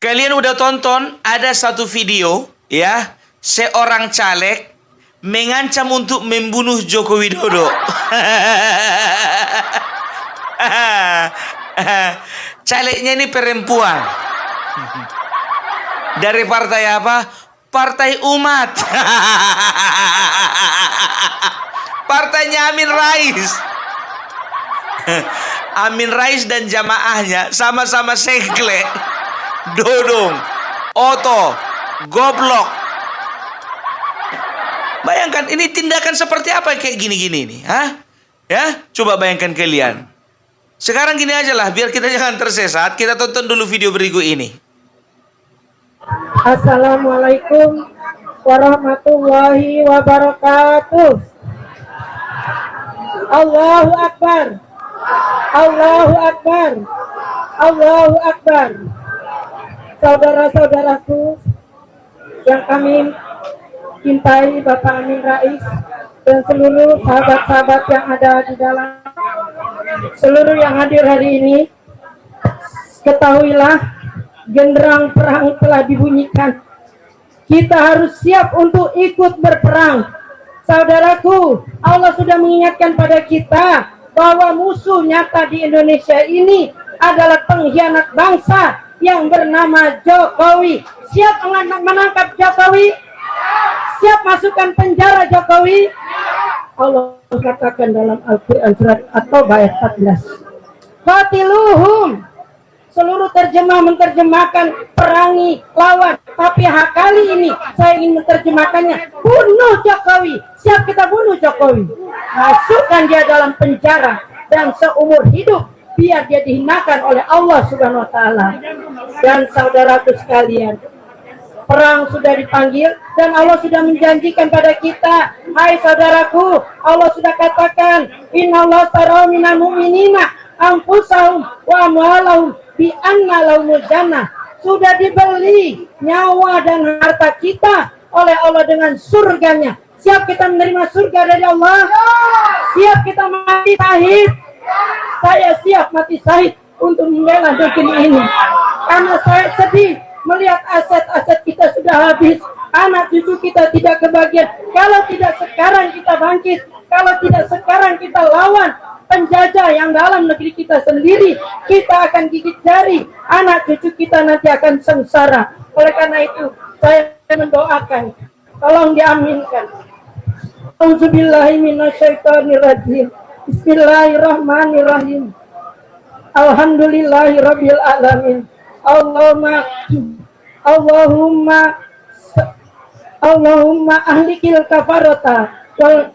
Kalian udah tonton ada satu video ya, seorang caleg mengancam untuk membunuh Joko Widodo. Calegnya ini perempuan. Dari partai apa? Partai Umat. Partainya Amin Rais. Amin Rais dan jamaahnya sama-sama sekle, dodong, oto, goblok. Bayangkan ini tindakan seperti apa kayak gini-gini nih, ya, coba bayangkan kalian. Sekarang gini aja lah, biar kita jangan tersesat, kita tonton dulu video berikut ini. Assalamualaikum warahmatullahi wabarakatuh. Allahu Akbar. Allahu Akbar. Allahu Akbar. Saudara-saudaraku yang kami cintai, Bapak Amin Rais dan seluruh sahabat-sahabat yang ada di dalam, seluruh yang hadir hari ini, ketahuilah genderang perang telah dibunyikan. Kita harus siap untuk ikut berperang. Saudaraku, Allah sudah mengingatkan pada kita bahwa musuh nyata di Indonesia ini adalah pengkhianat bangsa yang bernama Jokowi. Siap menangkap Jokowi? Siap masukkan penjara Jokowi? Allah katakan dalam Al-Quran surat At-Taubah ayat 14. Qatiluhum. Seluruh terjemah menerjemahkan perangi, lawan. Tapi kali ini saya ingin menerjemahkannya, bunuh Jokowi. Siap kita bunuh Jokowi. Masukkan dia dalam penjara dan seumur hidup biar dia dihinakan oleh Allah Subhanahu wa taala. Dan saudaraku sekalian, perang sudah dipanggil dan Allah sudah menjanjikan pada kita. Hai saudaraku, Allah sudah katakan, innallaha tara minal mu'minina anfusahum wa amwalahum bi anna lahumul jannah. Sudah dibeli nyawa dan harta kita oleh Allah dengan surganya. Siap kita menerima surga dari Allah? Siap kita mati syahid? Saya siap mati syahid untuk membela negeri ini. Karena saya sedih melihat aset-aset kita sudah habis. Anak cucu kita tidak kebagian. Kalau tidak sekarang kita bangkit, kalau tidak sekarang kita lawan penjajah yang dalam negeri kita sendiri, kita akan gigit jari. Anak cucu kita nanti akan sengsara. Oleh karena itu saya mendoakan, tolong diaminkan. Auzubillahi minasyaitonirrajim. Bismillahirrahmanirrahim. Alhamdulillahirabbil alamin. Allahumma ahlikil kafarata wal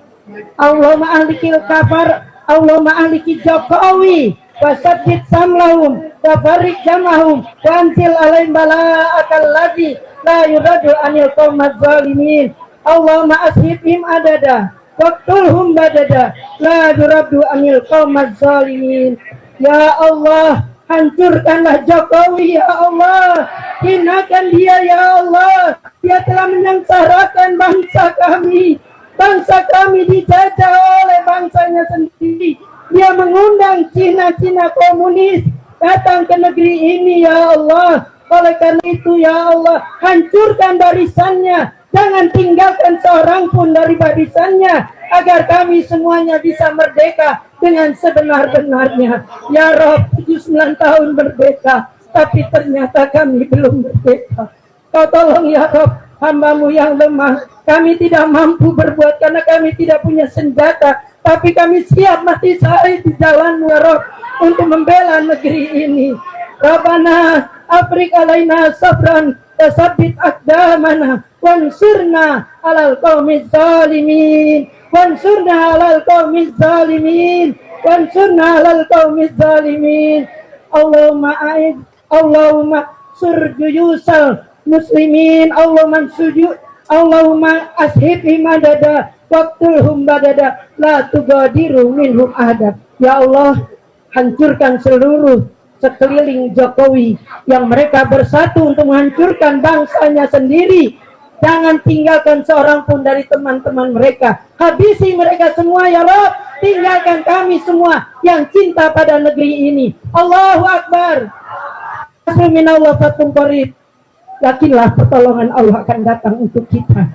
Allahumma ahlikil kafar Allahumma ahliki Jokowi wasaddid samlahum wa barik jamahum wa anzil alaihim bala'akal ladzi la yuradu anil qaumaz zalimin. Allahumma ashibhim adada waqtulhum badada la yuradu anil qaumaz zalimin. Ya Allah, hancurkanlah Jokowi ya Allah, hinakan dia ya Allah. Dia telah menyengsarakan bangsa kami. Bangsa kami dijajah oleh bangsanya sendiri. Dia mengundang Cina-Cina komunis datang ke negeri ini ya Allah. Oleh karena itu ya Allah, hancurkan barisannya. Jangan tinggalkan seorang pun dari barisannya, agar kami semuanya bisa merdeka dengan sebenar-benarnya. Ya Rabb, 79 tahun merdeka, tapi ternyata kami belum merdeka. Kau tolong ya Rabb, hamba-Mu yang lemah. Kami tidak mampu berbuat karena kami tidak punya senjata, tapi kami siap mati syahid di jalan-Mu ya Rabb untuk membela negeri ini. Rabbana afrik alaina sabran wasabbit aqdamana wansurna alal qaumiz zalimin. Wansurna alal qaumiz zalimin. Wansurna alal qaumiz zalimin. Allahumma surjuyusal muslimin. Allahumma ashibhim adada waqtulhum badada la tugadiru minhum ahada. Ya Allah, hancurkan seluruh sekeliling Jokowi yang mereka bersatu untuk menghancurkan bangsanya sendiri. Jangan tinggalkan seorang pun dari teman-teman mereka. Habisi mereka semua ya Rabb. Tinggalkan kami semua yang cinta pada negeri ini. Allahu Akbar. minallah fatum qarib. Yakinlah pertolongan Allah akan datang untuk kita.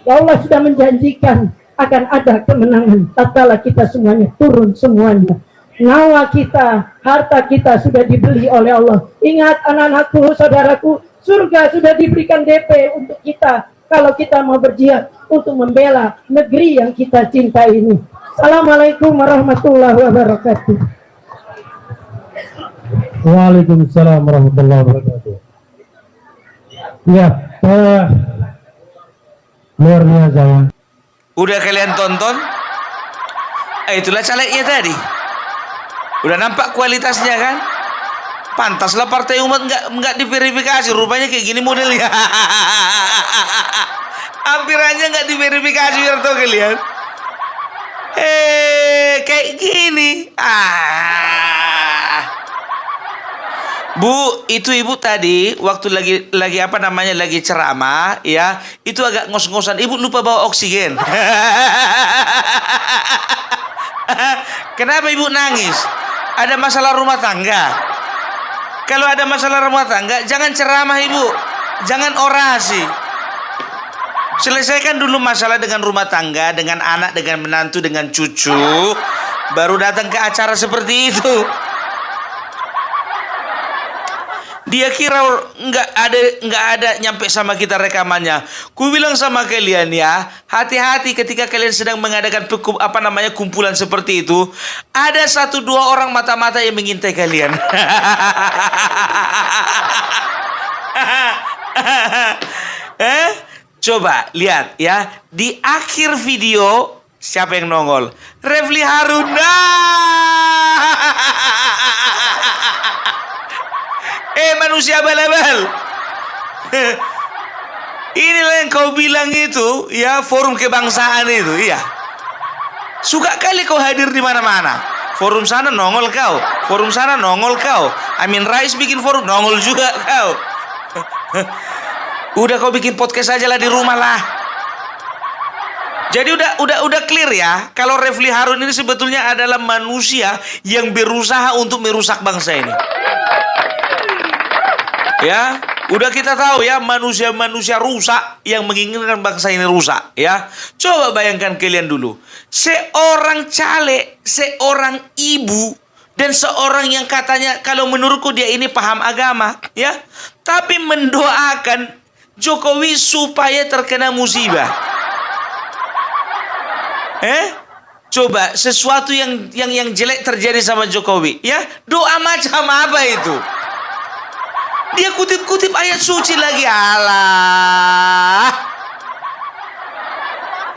Ya Allah sudah menjanjikan akan ada kemenangan tatkala kita semuanya turun semuanya. Nyawa kita, harta kita sudah dibeli oleh Allah. Ingat anak-anakku, saudaraku, surga sudah diberikan DP untuk kita kalau kita mau berjihad untuk membela negeri yang kita cintai ini. Assalamualaikum warahmatullahi wabarakatuh. Waalaikumsalam warahmatullahi wabarakatuh. Ya, luar biasa ya. Udah kalian tonton? Itulah calegnya tadi. Udah nampak kualitasnya kan? Pantaslah Partai Umat nggak diverifikasi. Rupanya kayak gini modelnya. Hampir aja nggak diverifikasi biar tahu kalian. Kayak gini. Bu, itu ibu tadi waktu lagi apa namanya lagi ceramah ya, itu agak ngos-ngosan. Ibu lupa bawa oksigen. Kenapa ibu nangis? Ada masalah rumah tangga. Kalau ada masalah rumah tangga, jangan ceramah ibu, jangan orasi. Selesaikan dulu masalah dengan rumah tangga, dengan anak, dengan menantu, dengan cucu, baru datang ke acara seperti itu. Dia kira nggak ada nyampe sama kita rekamannya. Ku bilang sama kalian ya, hati-hati ketika kalian sedang mengadakan kumpulan seperti itu. Ada 1-2 orang mata-mata yang mengintai kalian. Coba lihat ya, di akhir video siapa yang nongol? Refli Harun. Manusia bal-bal. Inilah yang kau bilang itu ya, forum kebangsaan itu, iya. Suka kali kau hadir di mana-mana. Forum sana nongol kau, forum sana nongol kau. Amin Rais bikin forum nongol juga kau. Udah kau bikin podcast aja lah di rumah lah. Jadi udah clear ya, kalau Refli Harun ini sebetulnya adalah manusia yang berusaha untuk merusak bangsa ini. Ya, udah kita tahu ya, manusia-manusia rusak yang menginginkan bangsa ini rusak ya. Coba bayangkan kalian dulu, seorang caleg, seorang ibu, dan seorang yang katanya kalau menurutku dia ini paham agama ya, tapi mendoakan Jokowi supaya terkena musibah. Coba sesuatu yang jelek terjadi sama Jokowi ya, doa macam apa itu? Dia kutip-kutip ayat suci lagi. Allah.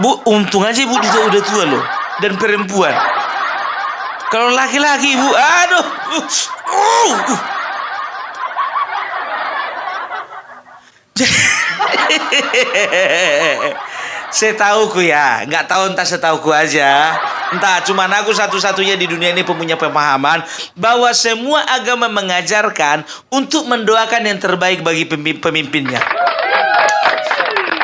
Bu, untung aja ibu udah tua loh. Dan perempuan. Kalau laki-laki ibu, aduh. Setauku ya, nggak tahu entah setauku aja. Entah cuman aku satu-satunya di dunia ini punya pemahaman bahwa semua agama mengajarkan untuk mendoakan yang terbaik bagi pemimpinnya.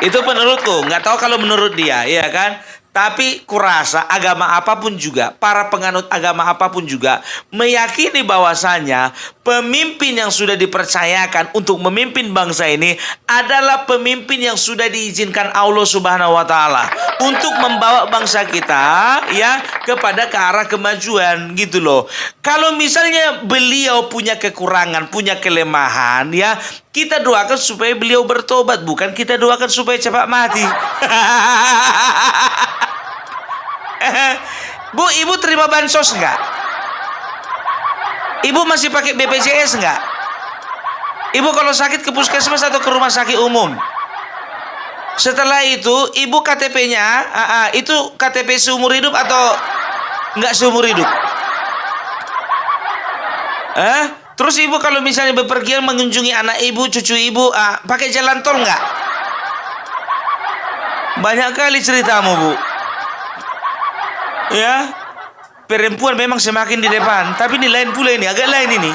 Itu menurutku, nggak tahu kalau menurut dia, ya kan? Tapi kurasa agama apapun juga, para penganut agama apapun juga meyakini bahwasanya pemimpin yang sudah dipercayakan untuk memimpin bangsa ini adalah pemimpin yang sudah diizinkan Allah Subhanahu wa taala untuk membawa bangsa kita ya kepada ke arah kemajuan gitu loh. Kalau misalnya beliau punya kekurangan, punya kelemahan ya, kita doakan supaya beliau bertobat, bukan kita doakan supaya cepat mati. Bu, ibu terima bansos enggak? Ibu masih pakai BPJS enggak? Ibu kalau sakit ke puskesmas atau ke rumah sakit umum? Setelah itu, ibu KTP-nya, itu KTP seumur hidup atau enggak seumur hidup? Terus ibu kalau misalnya bepergian mengunjungi anak ibu, cucu ibu, pakai jalan tol enggak? Banyak kali ceritamu, Bu. Ya, perempuan memang semakin di depan, tapi ini lain pula ini, agak lain ini.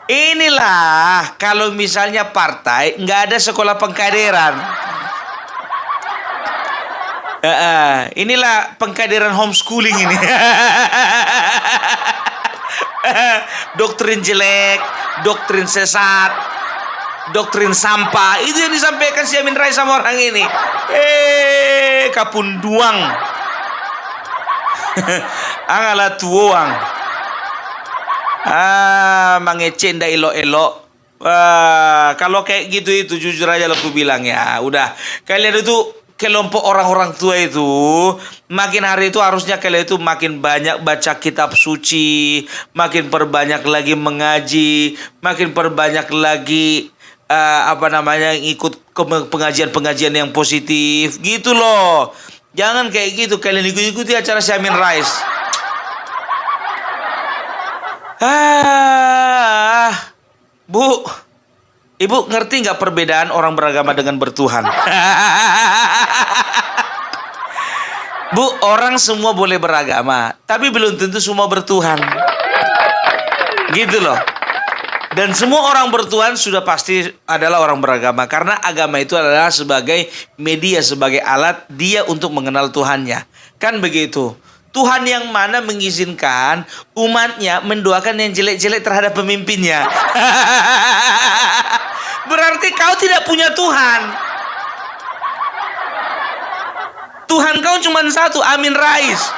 Inilah kalau misalnya partai nggak ada sekolah pengkaderan. Inilah pengkaderan homeschooling ini. Doktrin jelek, doktrin sesat, doktrin sampah, itu yang disampaikan si Amin Rais sama orang ini. Kapunduang. Angala tuang. Mangece nda elo-elo. Kalau kayak gitu itu jujur aja aku bilang ya, udah kalian itu kelompok orang-orang tua itu makin hari itu harusnya kalian itu makin banyak baca kitab suci, makin perbanyak lagi mengaji, makin perbanyak lagi ikut pengajian-pengajian yang positif gitu loh. Jangan kayak gitu kalian ikuti acara si Amin Rais. Bu, Ibu ngerti nggak perbedaan orang beragama dengan bertuhan? Bu, orang semua boleh beragama, tapi belum tentu semua bertuhan. Gitu loh. Dan semua orang bertuhan sudah pasti adalah orang beragama. Karena agama itu adalah sebagai media, sebagai alat dia untuk mengenal Tuhannya. Kan begitu. Tuhan yang mana mengizinkan umatnya mendoakan yang jelek-jelek terhadap pemimpinnya. Berarti kau tidak punya Tuhan. Tuhan kau cuma satu, Amin Rais.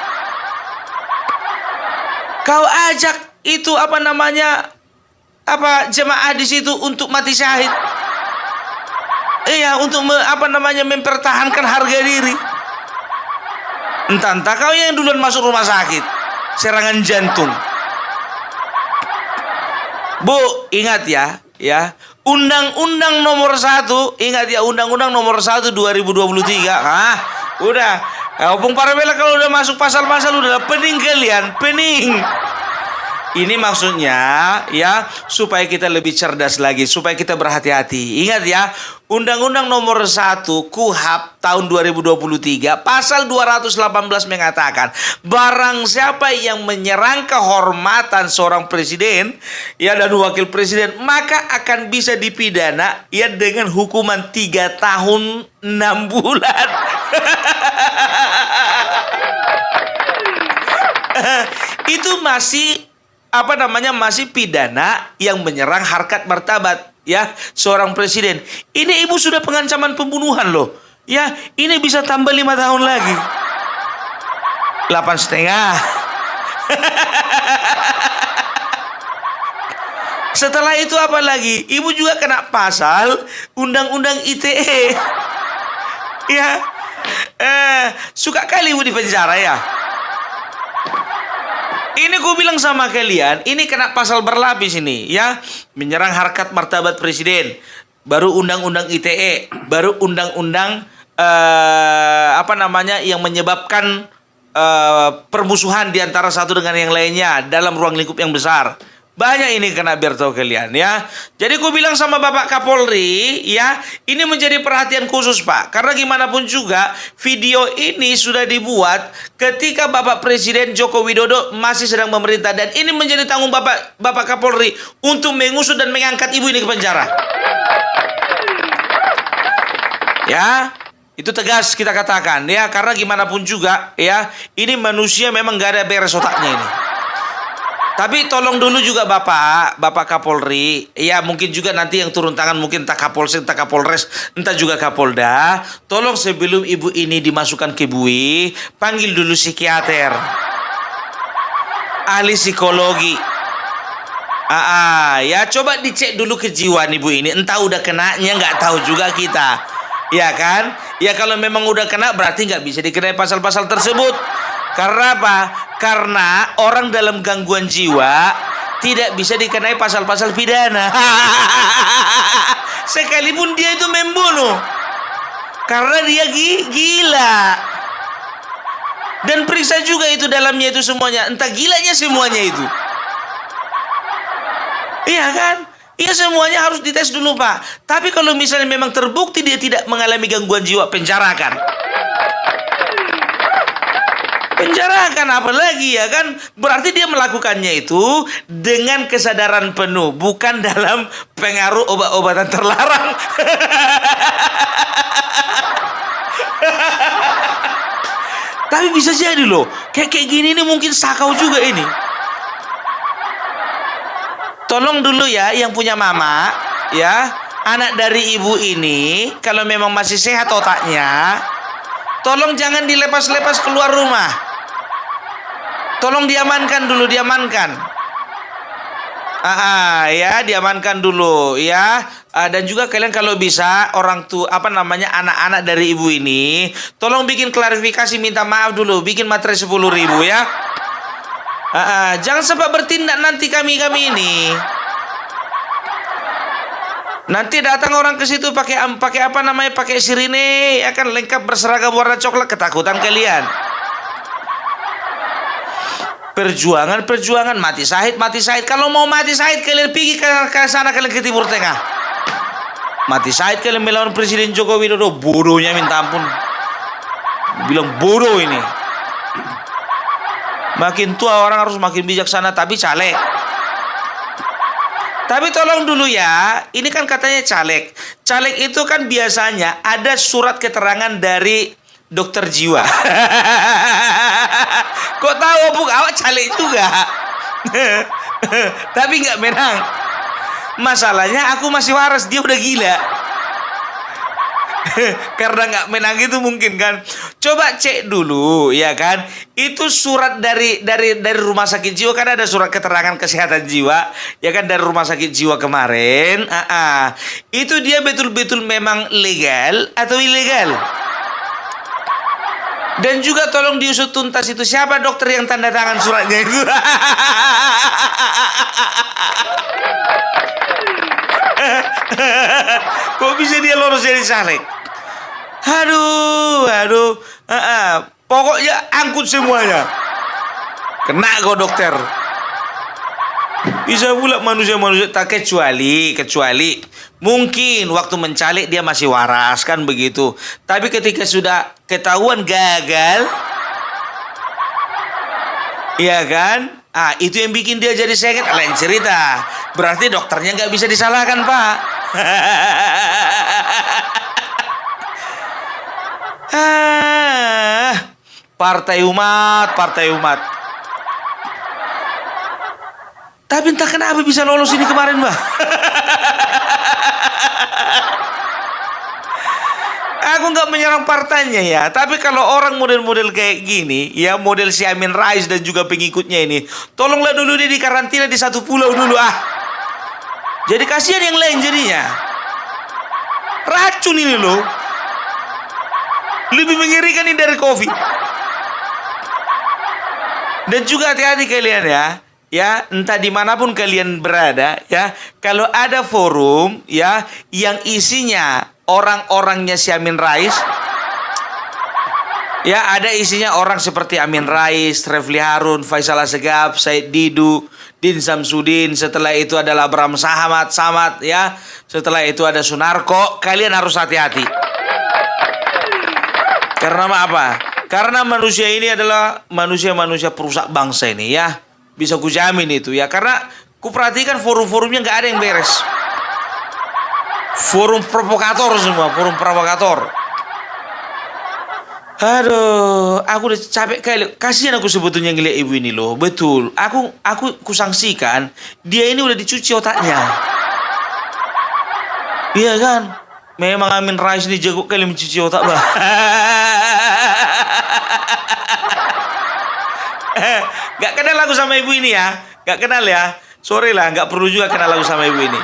Kau ajak itu jemaah di situ untuk mati syahid. Iya, untuk mempertahankan harga diri. Entah kau yang duluan masuk rumah sakit, serangan jantung. Bu, ingat ya. Undang-Undang nomor 1, ingat ya, Undang-Undang nomor 1 2023. Udah. Opung Parabela kalau udah masuk pasal-pasal udah pening kalian, pening. Ini maksudnya ya supaya kita lebih cerdas lagi, supaya kita berhati-hati. Ingat ya, Undang-Undang nomor 1 KUHP tahun 2023 pasal 218 mengatakan barang siapa yang menyerang kehormatan seorang presiden ya dan wakil presiden maka akan bisa dipidana ya dengan hukuman 3 tahun 6 bulan. Itu masih masih pidana yang menyerang harkat martabat ya seorang presiden. Ini ibu sudah pengancaman pembunuhan loh. Ya, ini bisa tambah 5 tahun lagi. 8,5. Setelah itu apa lagi? Ibu juga kena pasal Undang-Undang ITE. Ya. Suka kali ibu di penjara ya. Ini gue bilang sama kalian, ini kena pasal berlapis ini ya. Menyerang harkat martabat presiden. Baru undang-undang ITE, baru undang-undang yang menyebabkan permusuhan di antara satu dengan yang lainnya dalam ruang lingkup yang besar. Banyak ini kena, biar tahu kalian ya. Jadi aku bilang sama Bapak Kapolri ya, ini menjadi perhatian khusus Pak. Karena gimana pun juga video ini sudah dibuat ketika Bapak Presiden Joko Widodo masih sedang memerintah. Dan ini menjadi tanggung Bapak Kapolri untuk mengusut dan mengangkat ibu ini ke penjara. Ya, itu tegas kita katakan ya. Karena gimana pun juga ya, ini manusia memang gak ada beres otaknya ini. Tapi tolong dulu juga Bapak Kapolri, ya mungkin juga nanti yang turun tangan mungkin entah Kapolsek, entah Kapolres, entah juga Kapolda. Tolong sebelum ibu ini dimasukkan ke BUI, panggil dulu psikiater, ahli psikologi. Ya coba dicek dulu kejiwaan ibu ini, entah udah kenanya nggak tahu juga kita, ya kan? Ya kalau memang udah kena berarti nggak bisa dikenai pasal-pasal tersebut. Karena apa? Karena orang dalam gangguan jiwa tidak bisa dikenai pasal-pasal pidana. Sekalipun dia itu membunuh. Karena dia gila. Dan periksa juga itu dalamnya itu semuanya. Entah gilanya semuanya itu. Iya kan? Iya semuanya harus dites dulu Pak. Tapi kalau misalnya memang terbukti dia tidak mengalami gangguan jiwa, penjarakan. Penjarakan apa lagi ya kan? Berarti dia melakukannya itu dengan kesadaran penuh, bukan dalam pengaruh obat-obatan terlarang. Tapi bisa jadi loh, kayak gini ini mungkin sakau juga ini. Tolong dulu ya yang punya mama, ya, anak dari ibu ini, kalau memang masih sehat otaknya, tolong jangan dilepas-lepas keluar rumah. Tolong diamankan dulu, diamankan. Ya, diamankan dulu, ya. Dan juga kalian kalau bisa orang tua, anak-anak dari ibu ini, tolong bikin klarifikasi, minta maaf dulu, bikin materai 10.000 ya. Jangan sempat bertindak nanti kami ini. Nanti datang orang ke situ pakai sirine, akan lengkap berseragam warna coklat, ketakutan kalian. Perjuangan, mati syahid. Kalau mau mati syahid kalian pergi ke sana, kalian ke Timur Tengah. Mati syahid kalian melawan Presiden Joko Widodo, bodohnya minta ampun. Bilang bodoh ini. Makin tua orang harus makin bijaksana, tapi caleg. Tapi tolong dulu ya, ini kan katanya caleg. Caleg itu kan biasanya ada surat keterangan dari dokter jiwa. Kok tahu awak caleg juga? Tapi nggak menang. Masalahnya aku masih waras, dia udah gila. Karena nggak menang itu mungkin kan. Coba cek dulu ya kan. Itu surat dari rumah sakit jiwa, kan ada surat keterangan kesehatan jiwa ya kan, dari rumah sakit jiwa kemarin. Itu dia betul-betul memang legal atau ilegal? Dan juga tolong diusut tuntas itu siapa dokter yang tanda tangan suratnya itu. Kok bisa dia lolos jadi caleg? Aduh. Pokoknya angkut semuanya. Kena kok dokter. Bisa pula manusia-manusia, tak kecuali mungkin waktu mencalik dia masih waras kan begitu. Tapi ketika sudah ketahuan gagal, iya kan? Itu yang bikin dia jadi sakit, lain cerita. Berarti dokternya nggak bisa disalahkan, Pak. Partai umat. Tapi entah kenapa bisa lolos ini kemarin, Mbak. Aku nggak menyerang partainya ya, tapi kalau orang model-model kayak gini, ya model si Amin Rais dan juga pengikutnya ini, tolonglah dulu dia dikarantina di satu pulau dulu Jadi kasihan yang lain jadinya. Racun ini loh. Lebih mengerikan ini dari COVID. Dan juga hati-hati kalian ya. Ya, entah dimanapun kalian berada, ya, kalau ada forum, ya, yang isinya orang-orangnya si Amin Rais, ya, ada isinya orang seperti Amin Rais, Refli Harun, Faisal Assegaf, Said Didu, Din Samsudin, setelah itu adalah Abraham Samad, ya, setelah itu ada Sunarko, kalian harus hati-hati. Karena apa? Karena manusia ini adalah manusia-manusia perusak bangsa ini, ya. Bisa kujamin itu ya, karena kuperhatikan forum-forumnya nggak ada yang beres. Forum provokator semua, forum provokator. Aduh, aku udah capek kali. Kasihan aku sebetulnya ngeliat ibu ini loh. Betul, aku kusangsikan dia ini udah dicuci otaknya. Iya kan? Memang Amin Rais ini jago kali mencuci otak, bah. Gak kenal lagu sama ibu ini ya. Gak kenal ya. Sorry lah, gak perlu juga kenal lagu sama ibu ini.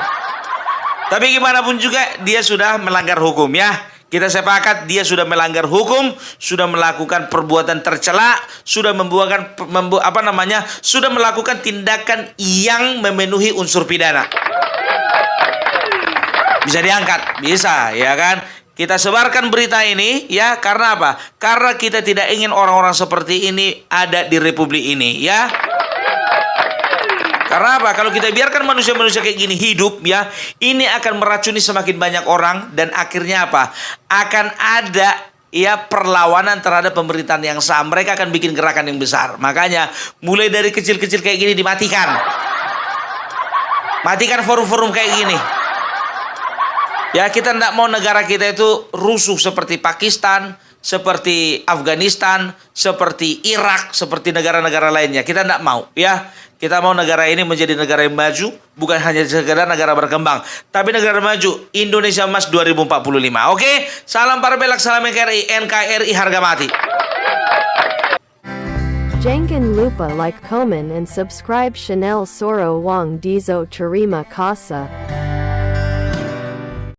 Tapi gimana pun juga dia sudah melanggar hukum ya. Kita sepakat dia sudah melanggar hukum, sudah melakukan perbuatan tercela, sudah sudah melakukan tindakan yang memenuhi unsur pidana. Bisa diangkat, bisa ya kan. Kita sebarkan berita ini ya, karena apa? Karena kita tidak ingin orang-orang seperti ini ada di republik ini ya. Karena apa? Kalau kita biarkan manusia-manusia kayak gini hidup ya, ini akan meracuni semakin banyak orang dan akhirnya apa? Akan ada ya perlawanan terhadap pemerintahan yang sah. Mereka akan bikin gerakan yang besar. Makanya mulai dari kecil-kecil kayak gini dimatikan. Matikan forum-forum kayak gini. Ya, kita tidak mau negara kita itu rusuh seperti Pakistan, seperti Afghanistan, seperti Irak, seperti negara-negara lainnya. Kita tidak mau ya. Kita mau negara ini menjadi negara yang maju, bukan hanya sekedar negara berkembang, tapi negara maju. Indonesia Emas 2045. Oke? Salam Parabelak, salam NKRI, NKRI harga mati. Jangan lupa like, comment and subscribe channel Soro Wang Dizo Terima Kasih.